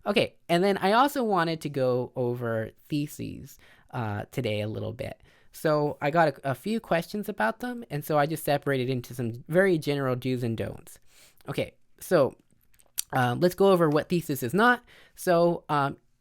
Okay, and then I also wanted to go over theses today a little bit. So I got a few questions about them, and so I just separated into some very general do's and don'ts. Okay, so let's go over what thesis is not. So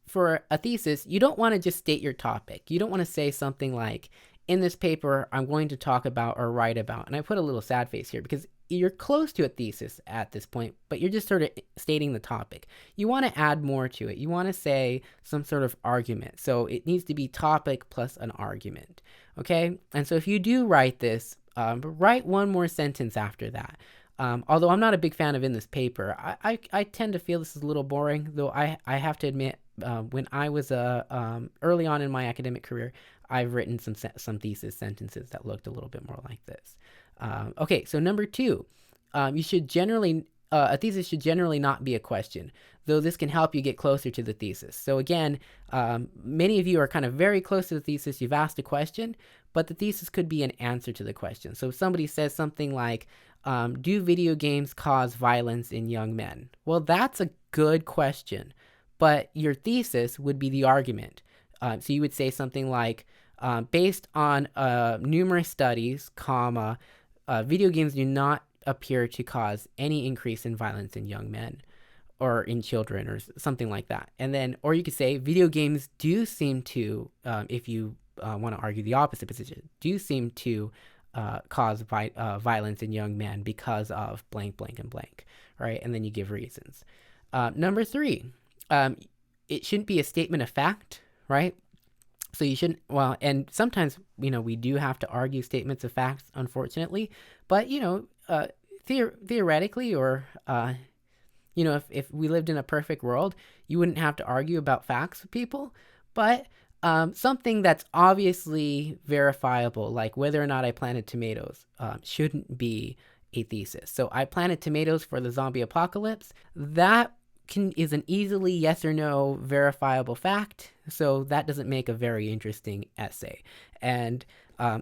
for a thesis, you don't want to just state your topic. You don't want to say something like, in this paper, I'm going to talk about or write about. And I put a little sad face here because you're close to a thesis at this point, but you're just sort of stating the topic. You want to add more to it. You want to say some sort of argument. So it needs to be topic plus an argument. Okay? And so if you do write this, write one more sentence after that. Although I'm not a big fan of in this paper, I tend to feel this is a little boring, though I have to admit, when I was early on in my academic career, I've written some thesis sentences that looked a little bit more like this. Okay, so number 2, you should generally a thesis should generally not be a question, though this can help you get closer to the thesis. So again, many of you are kind of very close to the thesis. You've asked a question, but the thesis could be an answer to the question. So if somebody says something like, do video games cause violence in young men? Well, that's a good question, but your thesis would be the argument. So you would say something like, based on numerous studies, video games do not appear to cause any increase in violence in young men or in children or something like that. And then, or you could say video games do seem to, if you want to argue the opposite position, do seem to cause violence in young men because of blank, blank, and blank, right? And then you give reasons. Number 3, it shouldn't be a statement of fact, right? So you shouldn't, well, and sometimes, we do have to argue statements of facts, unfortunately, but, theoretically, or, if we lived in a perfect world, you wouldn't have to argue about facts with people, but something that's obviously verifiable, like whether or not I planted tomatoes, shouldn't be a thesis. So I planted tomatoes for the zombie apocalypse. That is an easily yes or no verifiable fact, so that doesn't make a very interesting essay. And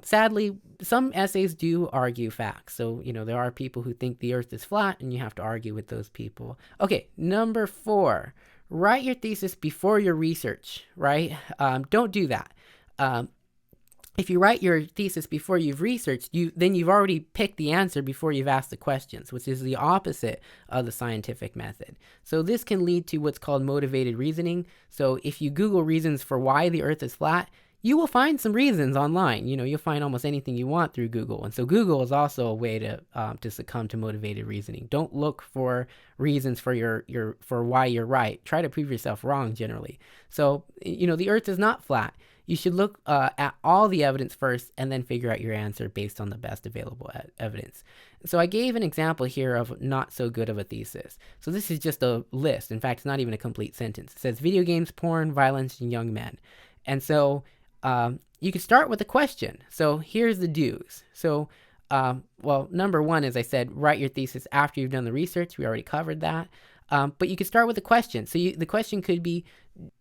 sadly, some essays do argue facts. So, there are people who think the earth is flat, and you have to argue with those people. Okay, number 4, write your thesis before your research, right? Don't do that. If you write your thesis before you've researched, then you've already picked the answer before you've asked the questions, which is the opposite of the scientific method. So this can lead to what's called motivated reasoning. So if you Google reasons for why the earth is flat, you will find some reasons online. You'll find almost anything you want through Google. And so Google is also a way to succumb to motivated reasoning. Don't look for reasons for for why you're right. Try to prove yourself wrong generally. So, the earth is not flat. You should look at all the evidence first and then figure out your answer based on the best available evidence. So I gave an example here of not so good of a thesis. So this is just a list. In fact, it's not even a complete sentence. It says video games, porn, violence, and young men. And so you could start with a question. So here's the do's. So, number 1, as I said, write your thesis after you've done the research. We already covered that. But you could start with a question. So the question could be,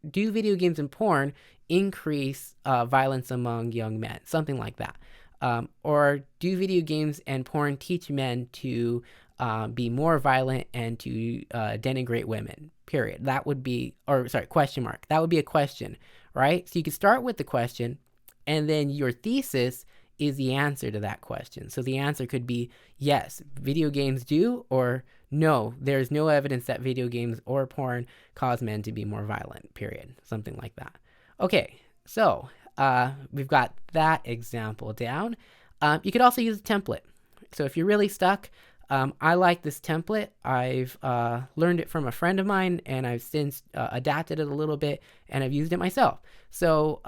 do video games and porn increase violence among young men? Something like that. Or do video games and porn teach men to be more violent and to denigrate women? Period. That would be, question mark. That would be a question, right? So you could start with the question, and then your thesis is the answer to that question. So the answer could be, yes, video games do, or no, there's no evidence that video games or porn cause men to be more violent, period. Something like that. Okay, so we've got that example down. You could also use a template. So if you're really stuck, I like this template. I've learned it from a friend of mine, and I've since adapted it a little bit, and I've used it myself. So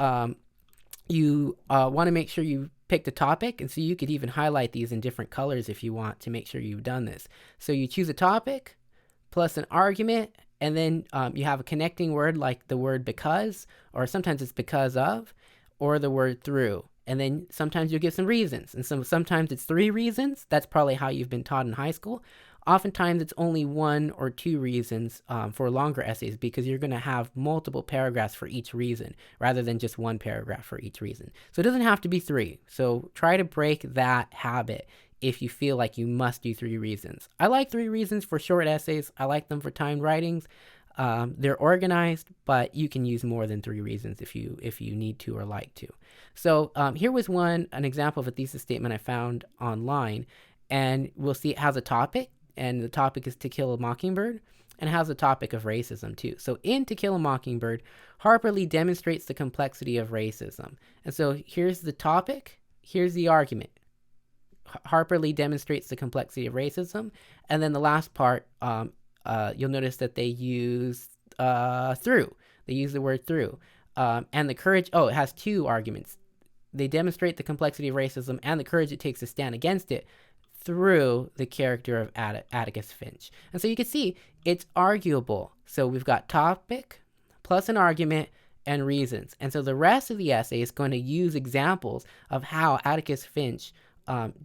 you want to make sure you pick the topic, and so you could even highlight these in different colors if you want to make sure you've done this. So you choose a topic plus an argument, and then you have a connecting word like the word because, or sometimes it's because of, or the word through. And then sometimes you'll give some reasons. And sometimes it's 3 reasons. That's probably how you've been taught in high school. Oftentimes it's only 1 or 2 reasons for longer essays, because you're going to have multiple paragraphs for each reason rather than just 1 paragraph for each reason. So it doesn't have to be 3. So try to break that habit if you feel like you must do 3 reasons. I like 3 reasons for short essays. I like them for timed writings. They're organized, but you can use more than 3 reasons if you need to or like to. So here was an example of a thesis statement I found online, and we'll see it has a topic, and the topic is To Kill a Mockingbird, and it has a topic of racism too. So in To Kill a Mockingbird, Harper Lee demonstrates the complexity of racism. And so here's the topic, here's the argument. Harper Lee demonstrates the complexity of racism, and then the last part, you'll notice that they use through. They use the word through. And the courage, it has 2 arguments. They demonstrate the complexity of racism and the courage it takes to stand against it through the character of Atticus Finch. And so you can see it's arguable. So we've got topic plus an argument and reasons. And so the rest of the essay is going to use examples of how Atticus Finch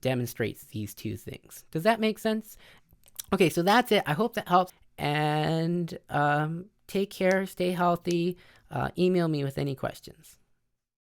demonstrates these 2 things. Does that make sense? Okay, so that's it. I hope that helps. And take care, stay healthy. Email me with any questions.